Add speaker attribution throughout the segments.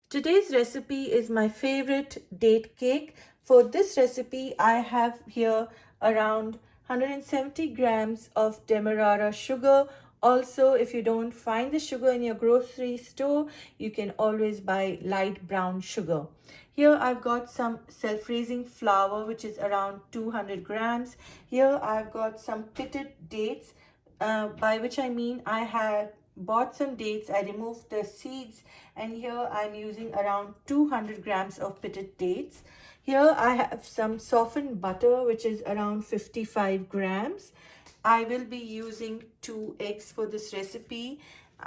Speaker 1: Today's recipe is my favorite date cake. For this recipe, I have here around 170 grams of Demerara sugar. Also, if you don't find the sugar in your grocery store, you can always buy light brown sugar. Here I've got some self-raising flour, which is around 200 grams. Here I've got some pitted dates, by which I mean I had bought some dates, I removed the seeds, and here I'm using around 200 grams of pitted dates. Here I have some softened butter, which is around 55 grams. I will be using 2 eggs for this recipe.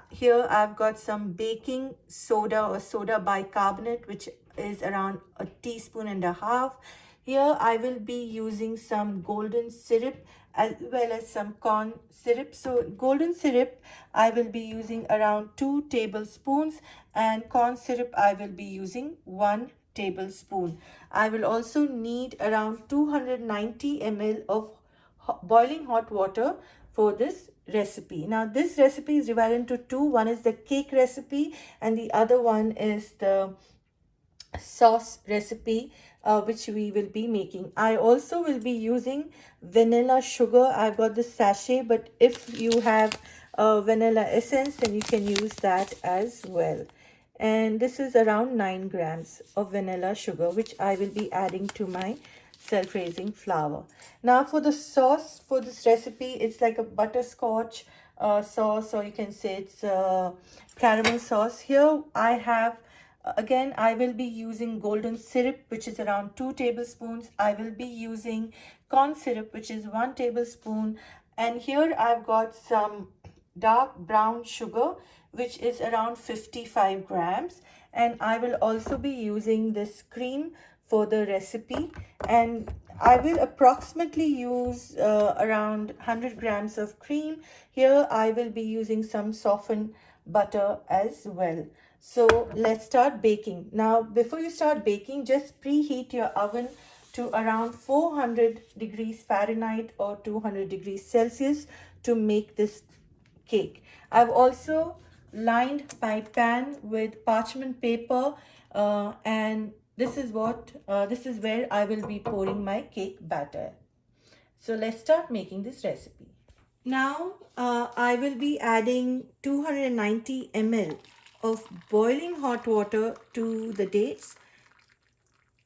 Speaker 1: Here I've got some baking soda or soda bicarbonate, which is around a teaspoon and a half. Here I will be using some golden syrup as well as some corn syrup. So golden syrup I will be using around 2 tablespoons and corn syrup I will be using 1 tablespoon. I will also need around 290 ml of boiling hot water for this recipe. Now this recipe is divided into two. One is the cake recipe and the other one is the sauce recipe, which we will be making. I also will be using vanilla sugar. I've got the sachet, but if you have vanilla essence, then you can use that as well. And this is around 9 grams of vanilla sugar, which I will be adding to my self-raising flour. Now for the sauce for this recipe, it's like a butterscotch sauce, or you can say it's caramel sauce. Here I have again, I will be using golden syrup, which is around 2 tablespoons. I will be using corn syrup, which is 1 tablespoon. And here I've got some dark brown sugar, which is around 55 grams. And I will also be using this cream for the recipe. And I will approximately use around 100 grams of cream. Here I will be using some softened butter as well. So let's start baking. Now, before you start baking, just preheat your oven to around 400 degrees Fahrenheit or 200 degrees Celsius to make this cake. I've also lined my pan with parchment paper, and this is where I will be pouring my cake batter. So let's start making this recipe. Now I will be adding 290 ml of boiling hot water to the dates,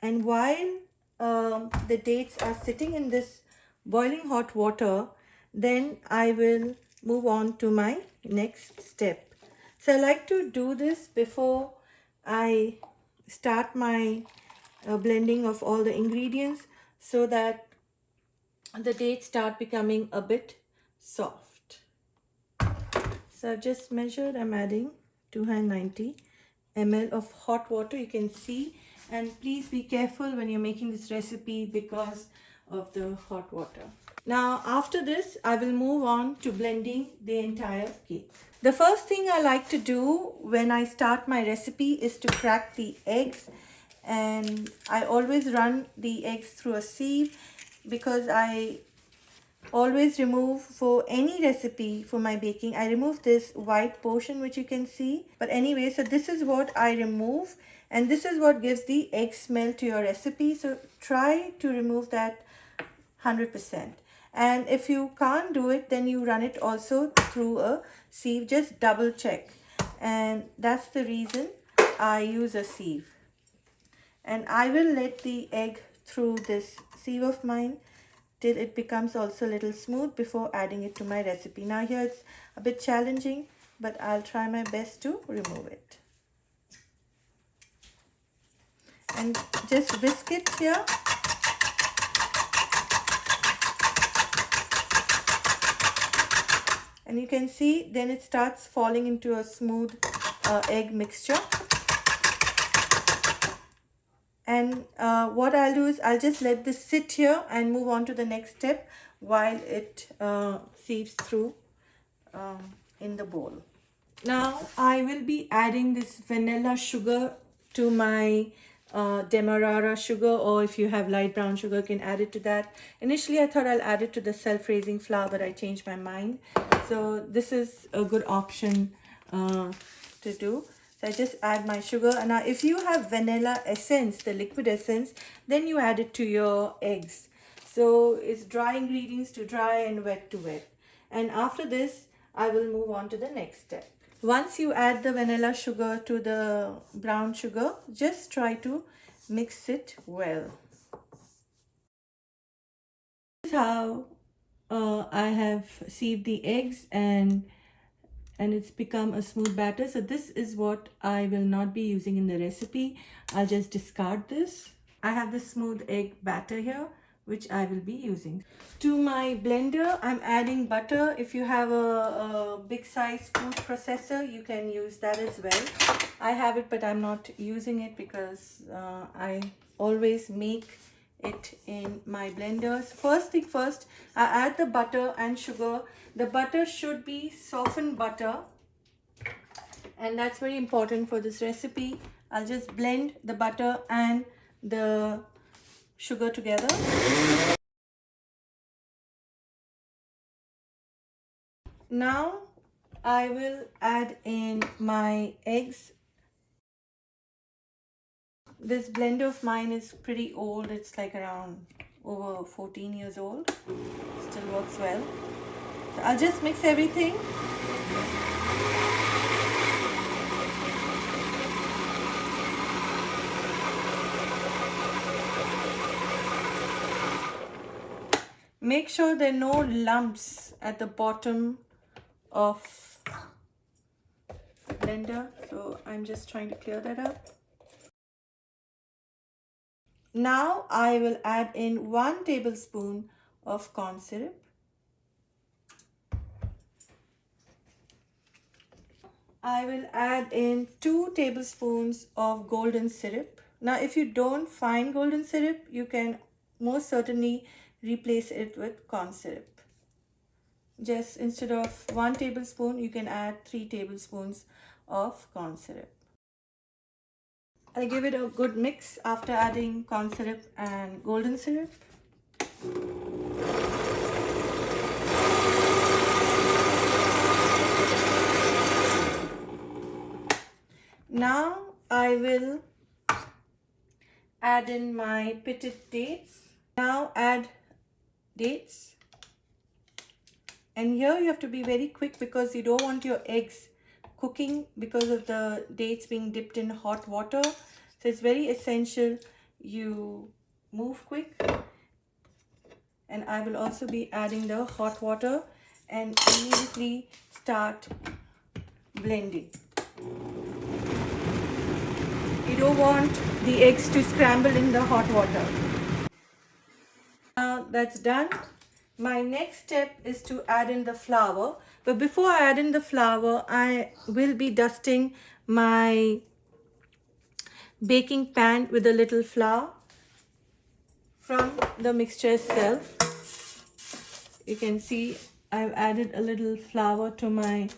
Speaker 1: and while the dates are sitting in this boiling hot water, then I will move on to my next step. So I like to do this before I start my blending of all the ingredients, so that the dates start becoming a bit soft. So I've just measured, I'm adding 290 ml of hot water, you can see, and please be careful when you're making this recipe because of the hot water. Now after this, I will move on to blending the entire cake. The first thing I like to do when I start my recipe is to crack the eggs, and I always run the eggs through a sieve because I always remove, for any recipe for my baking, I remove this white portion which you can see. But anyway, so this is what I remove, and this is what gives the egg smell to your recipe. So try to remove that 100%. And if you can't do it, then you run it also through a sieve. Just double check, and that's the reason I use a sieve. And I will let the egg through this sieve of mine till it becomes also a little smooth before adding it to my recipe. Now here it's a bit challenging, but I'll try my best to remove it. And just whisk it here. And you can see then it starts falling into a smooth egg mixture. And what I'll do is I'll just let this sit here and move on to the next step while it sieves through in the bowl. Now I will be adding this vanilla sugar to my Demerara sugar, or if you have light brown sugar, you can add it to that. Initially I thought I'll add it to the self-raising flour, but I changed my mind. So this is a good option to do. So So I just add my sugar. And now if you have vanilla essence, the liquid essence, then you add it to your eggs. So it's dry ingredients to dry and wet to wet. And after this, I will move on to the next step. Once you add the vanilla sugar to the brown sugar, just try to mix it well. This is how I have sieved the eggs and it's become a smooth batter. So this is what I will not be using in the recipe. I'll just discard this. I have the smooth egg batter here, which I will be using. To my blender, I'm adding butter. If you have a big size food processor, you can use that as well. I have it, but I'm not using it because I always make it in my blender. So first thing first, I add the butter and sugar. The butter should be softened butter, and that's very important for this recipe. I'll just blend the butter and the sugar together. Now I will add in my eggs. This blender of mine is pretty old. It's like around over 14 years old. Still works well. So I'll just mix everything. Make sure there are no lumps at the bottom of the blender. So I'm just trying to clear that up. Now I will add in 1 tablespoon of corn syrup. I will add in 2 tablespoons of golden syrup. Now if you don't find golden syrup, you can most certainly replace it with corn syrup. Just instead of 1 tablespoon, you can add 3 tablespoons of corn syrup. I'll give it a good mix after adding corn syrup and golden syrup. Now I will add in my pitted dates. Now add dates. And here you have to be very quick because you don't want your eggs cooking because of the dates being dipped in hot water. So it's very essential you move quick. And I will also be adding the hot water and immediately start blending. You don't want the eggs to scramble in the hot water. Now that's done. My next step is to add in the flour. But before I add in the flour, I will be dusting my baking pan with a little flour from the mixture itself. You can see I've added a little flour to my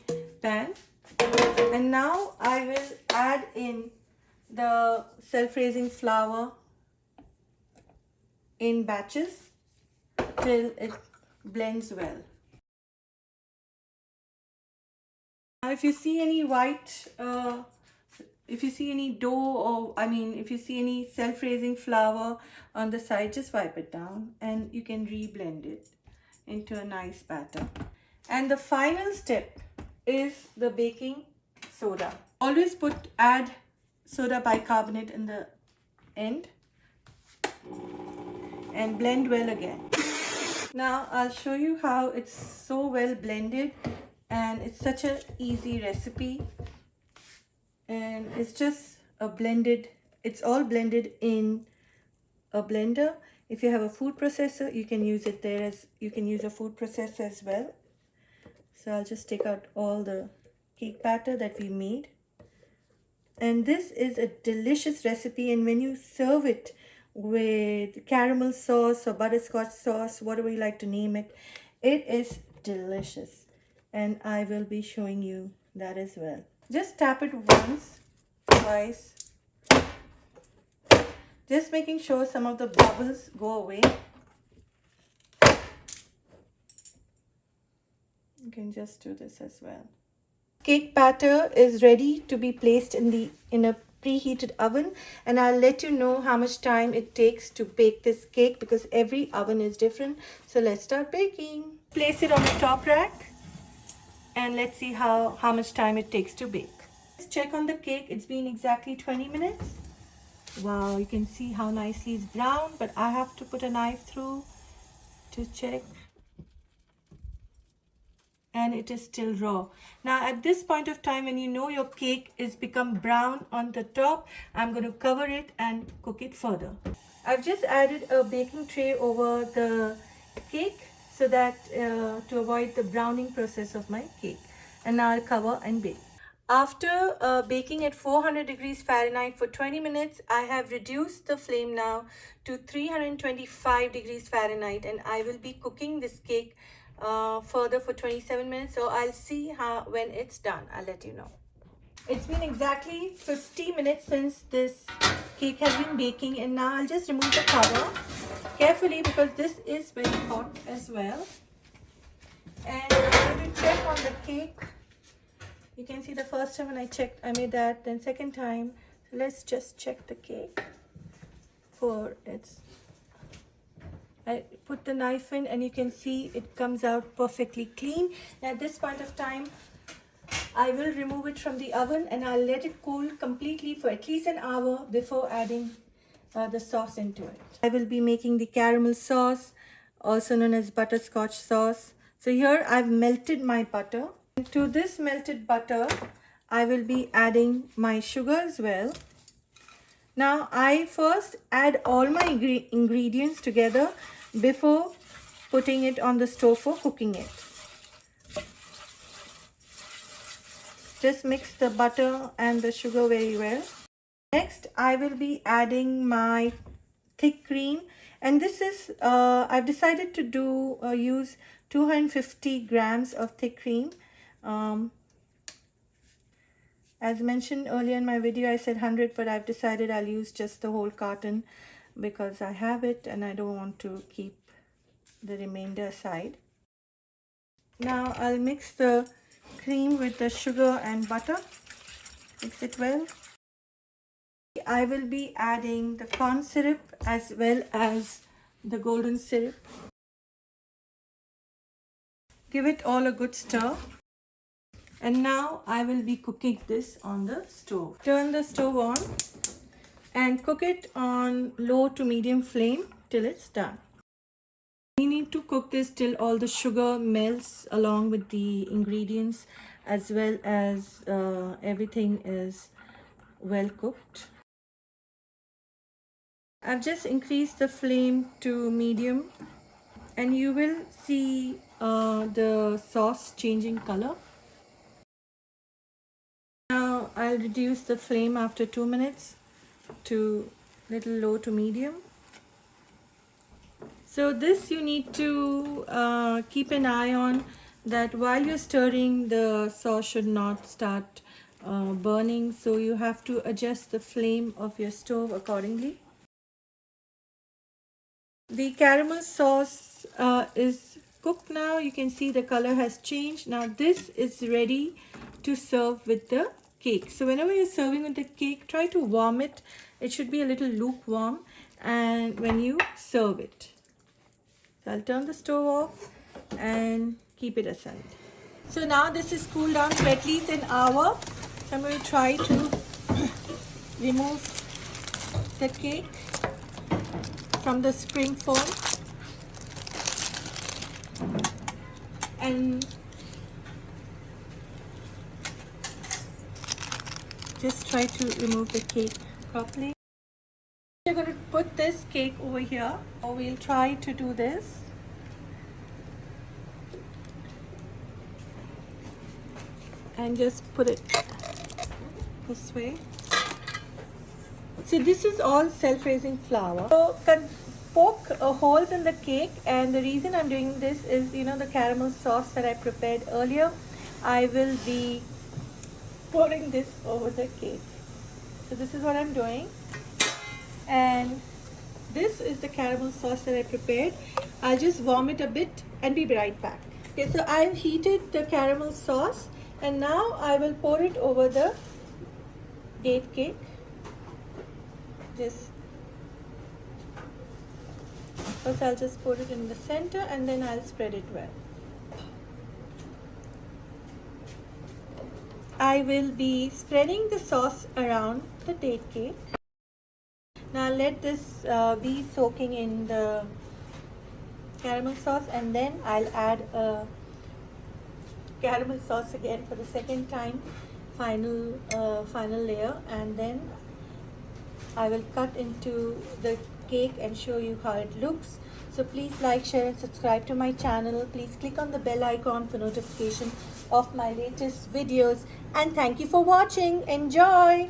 Speaker 1: pan. And now I will add in the self-raising flour in batches till it blends well. Now if you see any if you see any dough, or if you see any self-raising flour on the side, just wipe it down and you can re-blend it into a nice batter. And the final step is the baking soda. Always add soda bicarbonate in the end and blend well again. Now I'll show you how it's so well blended, and it's such an easy recipe, and it's just it's all blended in a blender. If you have a food processor, you can use it there, as you can use a food processor as well. So I'll just take out all the cake batter that we made. And this is a delicious recipe, and when you serve it with caramel sauce or butterscotch sauce, whatever you like to name it, it is delicious. And I will be showing you that as well. Just tap it once, twice, just making sure some of the bubbles go away. You can just do this as well. cake batter is ready to be placed in a preheated oven, and I'll let you know how much time it takes to bake this cake because every oven is different. So let's start baking. Place it on the top rack and let's see how much time it takes to bake. Let's check on the cake. It's been exactly 20 minutes. Wow, you can see how nicely it's brown, but I have to put a knife through to check. And it is still raw. Now at this point of time, when you know your cake is become brown on the top, I'm going to cover it and cook it further. I've just added a baking tray over the cake so that to avoid the browning process of my cake. And now I'll cover and bake. After baking at 400 degrees Fahrenheit for 20 minutes, I have reduced the flame now to 325 degrees Fahrenheit, and I will be cooking this cake further for 27 minutes. So I'll see when it's done. I'll let you know. It's been exactly 50 minutes since this cake has been baking, and now I'll just remove the cover carefully because this is very hot as well. And I'm going to check on the cake. You can see the first time when I checked, I made that. Then second time, so let's just check the cake for its. I put the knife in and you can see it comes out perfectly clean. Now at this point of time, I will remove it from the oven and I'll let it cool completely for at least an hour before adding the sauce into it. I will be making the caramel sauce, also known as butterscotch sauce. So here I've melted my butter. To this melted butter, I will be adding my sugar as well. Now I first add all my ingredients together before putting it on the stove for cooking it. Just mix the butter and the sugar very well. Next, I will be adding my thick cream, and this is I've decided to use 250 grams of thick cream. As mentioned earlier in my video, I said 100, but I've decided I'll use just the whole carton because I have it and I don't want to keep the remainder aside. Now I'll mix the cream with the sugar and butter. Mix it well. I will be adding the corn syrup as well as the golden syrup. Give it all a good stir. And now I will be cooking this on the stove. Turn the stove on and cook it on low to medium flame till it's done. We need to cook this till all the sugar melts along with the ingredients as well as everything is well cooked. I've just increased the flame to medium and you will see the sauce changing color. Now I'll reduce the flame after 2 minutes to little low to medium. So this you need to keep an eye on, that while you're stirring, the sauce should not start burning. So you have to adjust the flame of your stove accordingly. The caramel sauce is cooked now. You can see the color has changed. Now this is ready to serve with the cake. So whenever you're serving with the cake, try to warm it. It should be a little lukewarm and when you serve it. So I'll turn the stove off and keep it aside. So now this is cooled down for at least an hour. So I'm going to try to remove the cake from the Springform and just try to remove the cake properly. We're going to put this cake over here. So we'll try to do this. And just put it this way. So this is all self-raising flour. So poke holes in the cake, and the reason I'm doing this is, you know, the caramel sauce that I prepared earlier, I will be pouring this over the cake. So this is what I'm doing, and this is the caramel sauce that I prepared. I'll just warm it a bit and be right back. Okay, so I've heated the caramel sauce And now I will pour it over the date cake. Just first I'll just pour it in the center and then I'll spread it well. I will be spreading the sauce around the date cake. Now let this be soaking in the caramel sauce, and then I'll add a caramel sauce again for the second time, final layer, and then I will cut into the cake and show you how it looks. So please like, share and subscribe to my channel. Please click on the bell icon for notification of my latest videos, and thank you for watching. Enjoy.